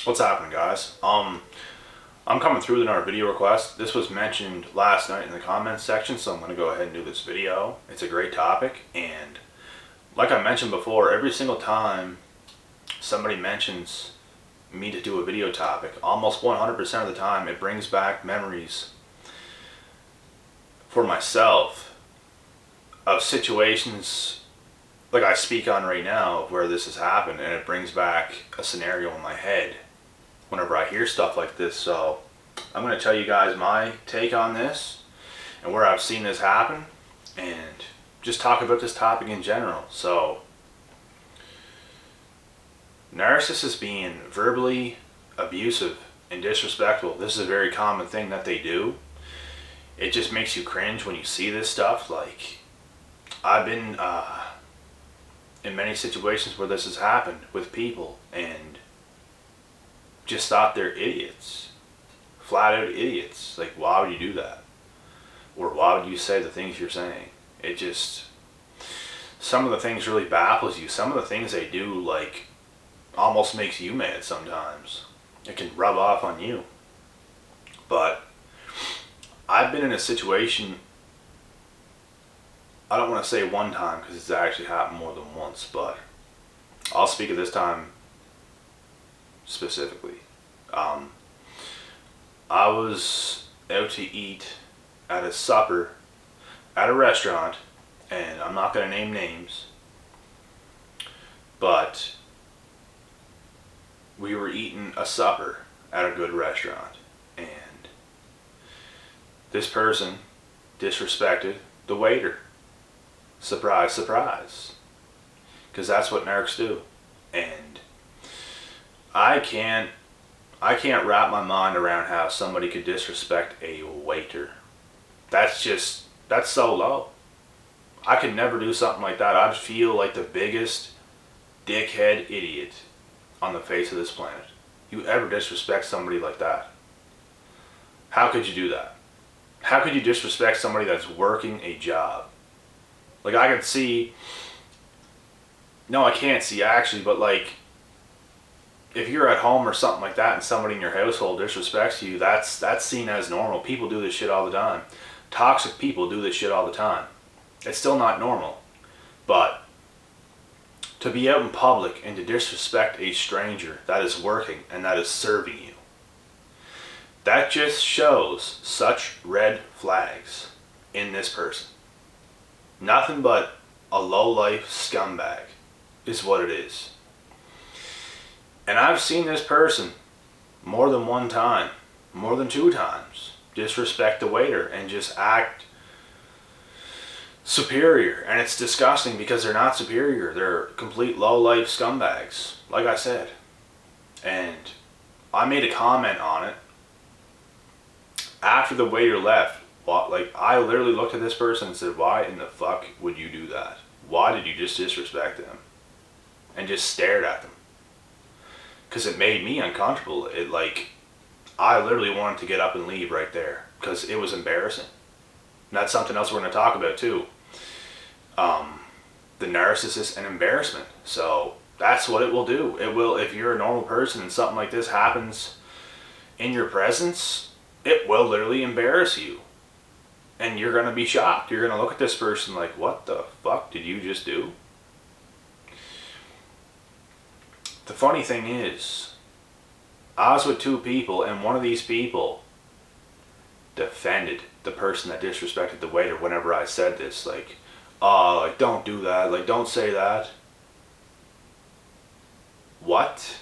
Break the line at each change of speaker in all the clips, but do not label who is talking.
What's happening, guys? I'm coming through with another video request. This was mentioned last night in the comments section, so I'm going to go ahead and do this video. It's a great topic, and like I mentioned before, every single time somebody mentions me to do a video topic, almost 100% of the time it brings back memories for myself of situations like I speak on right now where this has happened, and it brings back a scenario in my head whenever I hear stuff like this. So I'm going to tell you guys my take on this and where I've seen this happen, and just talk about this topic in general. So narcissists being verbally abusive and disrespectful, this is a very common thing that they do. It just makes you cringe when you see this stuff. Like, I've been in many situations where this has happened with people and just thought they're idiots. Flat out idiots. Like, why would you do that? Or why would you say the things you're saying? It just, some of the things really baffles you. Some of the things they do, like, almost makes you mad sometimes. It can rub off on you. But I've been in a situation, I don't want to say one time because it's actually happened more than once, but I'll speak of this time specifically. I was out to eat at a supper at a restaurant, and I'm not going to name names, but we were eating a supper at a good restaurant, and this person disrespected the waiter. Surprise, surprise. Because that's what narcs do. And I can't wrap my mind around how somebody could disrespect a waiter. That's so low. I could never do something like that. I'd feel like the biggest dickhead idiot on the face of this planet. You ever disrespect somebody like that? How could you do that? How could you disrespect somebody that's working a job? Like, I could see, no, I can't see actually, but like, if you're at home or something like that and somebody in your household disrespects you, that's seen as normal. People do this shit all the time. Toxic people do this shit all the time. It's still not normal. But to be out in public and to disrespect a stranger that is working and that is serving you, that just shows such red flags in this person. Nothing but a low-life scumbag is what it is. And I've seen this person more than one time, more than two times, disrespect the waiter and just act superior. And it's disgusting because they're not superior. They're complete low-life scumbags, like I said. And I made a comment on it after the waiter left. Like, I literally looked at this person and said, why in the fuck would you do that? Why did you just disrespect them? And just stared at them. Because it made me uncomfortable. I literally wanted to get up and leave right there. Because it was embarrassing. And that's something else we're going to talk about too. The narcissist and embarrassment. So that's what it will do. It will, if you're a normal person and something like this happens in your presence, it will literally embarrass you. And you're going to be shocked. You're going to look at this person like, what the fuck did you just do? The funny thing is, I was with two people, and one of these people defended the person that disrespected the waiter whenever I said this. Like, oh, like, don't do that. Like, don't say that. What?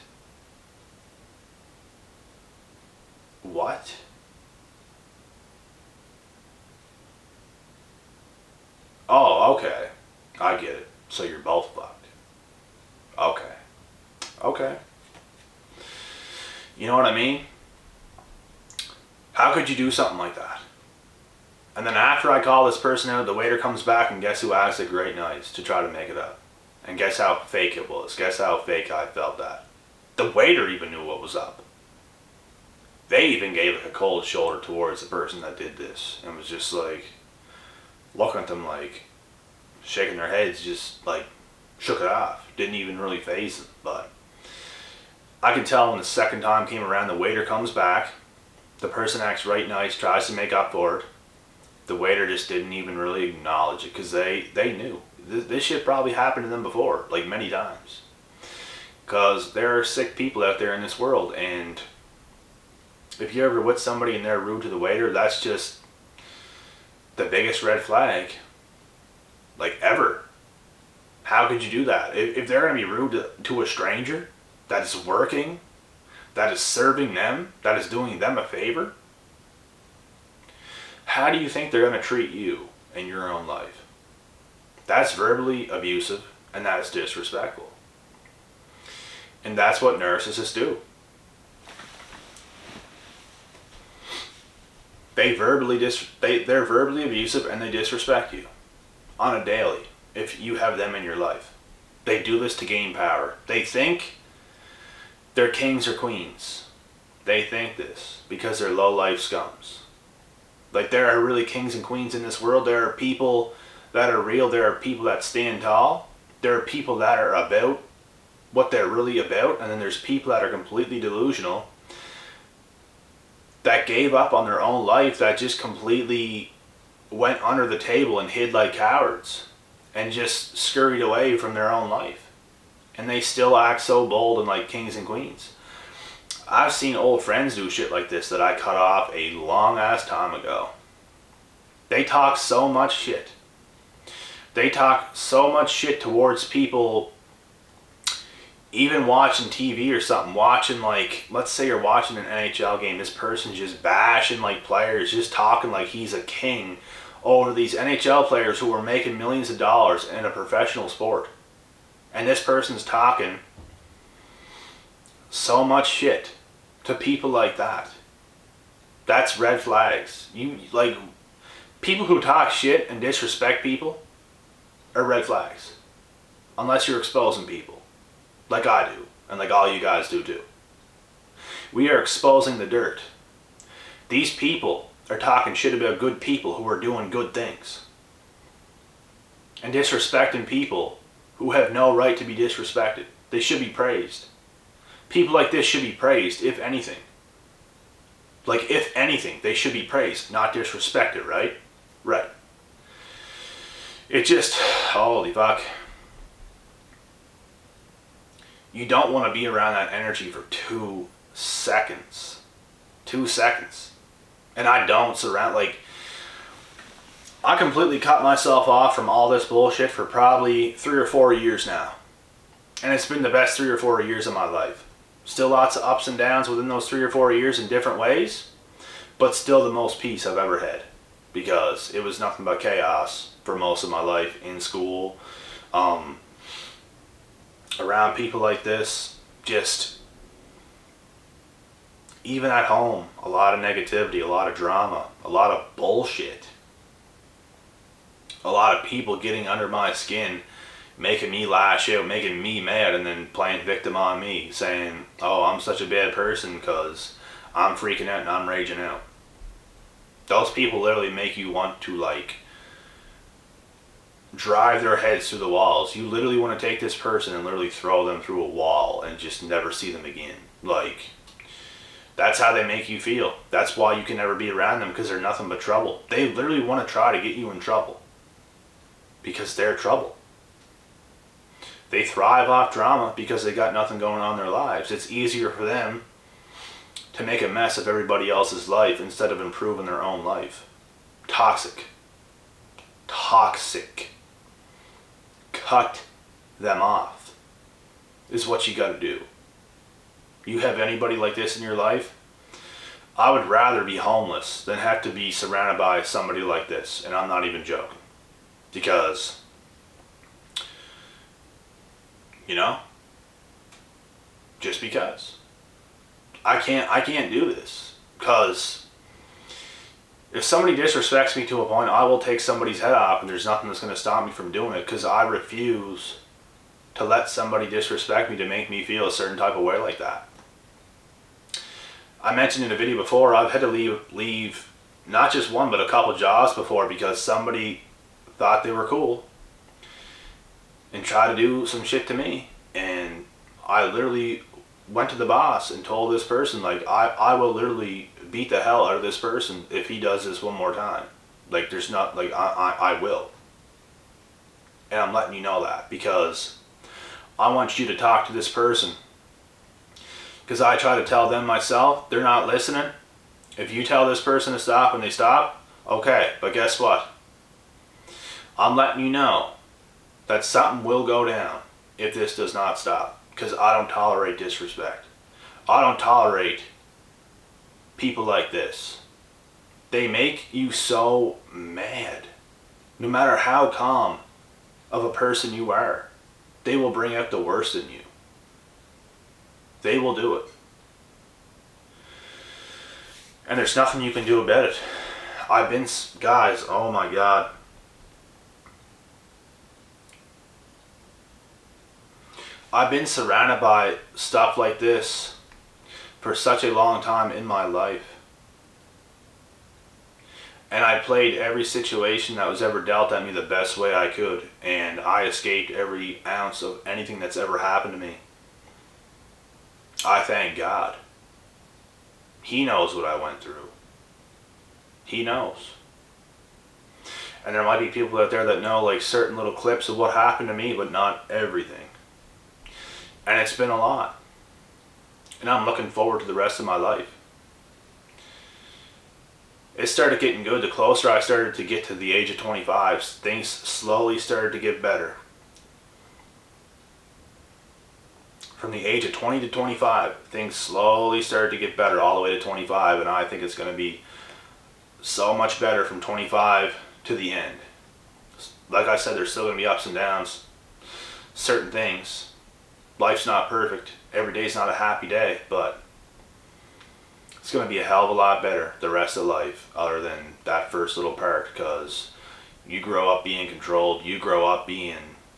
What? Oh, okay. I get it. So you're both fucked. Okay. Okay. You know what I mean? How could you do something like that? And then after I call this person out, the waiter comes back, and guess who acted great nice to try to make it up? And guess how fake it was? Guess how fake I felt that? The waiter even knew what was up. They even gave like a cold shoulder towards the person that did this, and was just like looking at them like shaking their heads, just like shook it off. Didn't even really faze them. But I could tell when the second time came around, the waiter comes back, the person acts right nice, tries to make up for it. The waiter just didn't even really acknowledge it because they knew. This shit probably happened to them before, like many times. Because there are sick people out there in this world, and if you're ever with somebody and they're rude to the waiter, that's just the biggest red flag, like, ever. How could you do that? If they're going to be rude to a stranger that is working, that is serving them, that is doing them a favor, how do you think they're going to treat you in your own life? That's verbally abusive, and that is disrespectful. And that's what narcissists do. They're verbally abusive, and they disrespect you on a daily if you have them in your life. They do this to gain power. They think they're kings or queens. They think this because they're low-life scums. Like, there are really kings and queens in this world. There are people that are real. There are people that stand tall. There are people that are about what they're really about. And then there's people that are completely delusional, that gave up on their own life, that just completely went under the table and hid like cowards and just scurried away from their own life. And they still act so bold and like kings and queens. I've seen old friends do shit like this that I cut off a long ass time ago. They talk so much shit. They talk so much shit towards people, even watching TV or something, watching, like, let's say you're watching an NHL game, this person's just bashing like players, just talking like he's a king over these NHL players who are making millions of dollars in a professional sport. And this person's talking so much shit to people like that. That's red flags. Like, people who talk shit and disrespect people are red flags. Unless you're exposing people. Like I do. And like all you guys do too. We are exposing the dirt. These people are talking shit about good people who are doing good things. And disrespecting people who have no right to be disrespected. They should be praised. People like this should be praised, if anything. Like, if anything, they should be praised, not disrespected, right? Right. It just, holy fuck. You don't want to be around that energy for 2 seconds. 2 seconds. And I don't surround, like, I completely cut myself off from all this bullshit for probably 3 or 4 years now. And it's been the best 3 or 4 years of my life. Still lots of ups and downs within those 3 or 4 years in different ways, but still the most peace I've ever had, because it was nothing but chaos for most of my life in school, around people like this, just even at home, a lot of negativity, a lot of drama, a lot of bullshit, a lot of people getting under my skin, making me lash out, making me mad, and then playing victim on me, saying, oh, I'm such a bad person because I'm freaking out and I'm raging out. Those people literally make you want to, like, drive their heads through the walls. You literally want to take this person and literally throw them through a wall and just never see them again. Like, that's how they make you feel. That's why you can never be around them, because they're nothing but trouble. They literally want to try to get you in trouble because they're trouble. They thrive off drama because they got nothing going on in their lives. It's easier for them to make a mess of everybody else's life instead of improving their own life. Toxic. Toxic. Cut them off is what you got to do. You have anybody like this in your life? I would rather be homeless than have to be surrounded by somebody like this. And I'm not even joking. Because, you know, just because I can't do this, because if somebody disrespects me to a point, I will take somebody's head off, and there's nothing that's going to stop me from doing it, because I refuse to let somebody disrespect me to make me feel a certain type of way like that. I mentioned in a video before, I've had to leave not just one but a couple jobs before because somebody thought they were cool and try to do some shit to me, and I literally went to the boss and told this person, like, I will literally beat the hell out of this person if he does this one more time. Like, there's not, like, I will. And I'm letting you know that because I want you to talk to this person. Because I try to tell them myself, they're not listening. If you tell this person to stop and they stop, okay, but guess what? I'm letting you know that something will go down if this does not stop. Because I don't tolerate disrespect. I don't tolerate people like this. They make you so mad. No matter how calm of a person you are, they will bring out the worst in you. They will do it. And there's nothing you can do about it. Guys, oh my God. I've been surrounded by stuff like this for such a long time in my life. And I played every situation that was ever dealt at me the best way I could. And I escaped every ounce of anything that's ever happened to me. I thank God. He knows what I went through. He knows. And there might be people out there that know like certain little clips of what happened to me, but not everything. And it's been a lot. And I'm looking forward to the rest of my life. It started getting good. The closer I started to get to the age of 25, things slowly started to get better. From the age of 20 to 25, things slowly started to get better all the way to 25. And I think it's going to be so much better from 25 to the end. Like I said, there's still going to be ups and downs. Certain things. Life's not perfect. Every day's not a happy day, but it's going to be a hell of a lot better the rest of life other than that first little part, because you grow up being controlled. You grow up being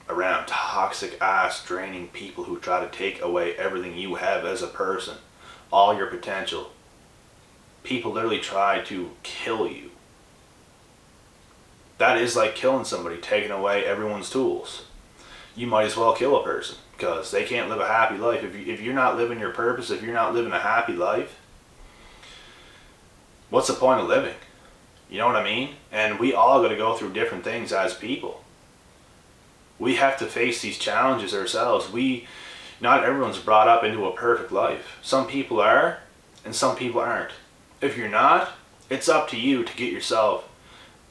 around toxic ass draining people who try to take away everything you have as a person, all your potential. People literally try to kill you. That is like killing somebody, taking away everyone's tools. You might as well kill a person because they can't live a happy life. If you're not living your purpose, if you're not living a happy life, what's the point of living? You know what I mean? And we all got to go through different things as people. We have to face these challenges ourselves. Not everyone's brought up into a perfect life. Some people are, and some people aren't. If you're not, it's up to you to get yourself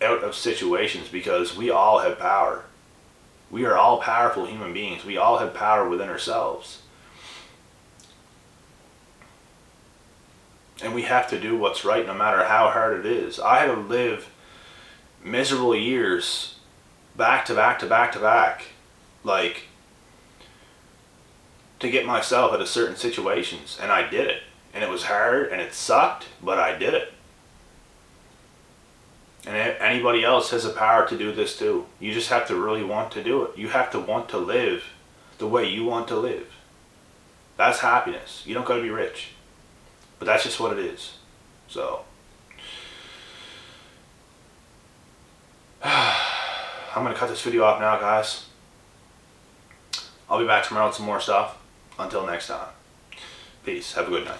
out of situations, because we all have power. We are all powerful human beings. We all have power within ourselves. And we have to do what's right no matter how hard it is. I had to live miserable years back to back to back to back, like, to get myself out of certain situations. And I did it. And it was hard and it sucked, but I did it. And anybody else has the power to do this too. You just have to really want to do it. You have to want to live the way you want to live. That's happiness. You don't got to be rich. But that's just what it is. So, I'm going to cut this video off now, guys. I'll be back tomorrow with some more stuff. Until next time. Peace. Have a good night.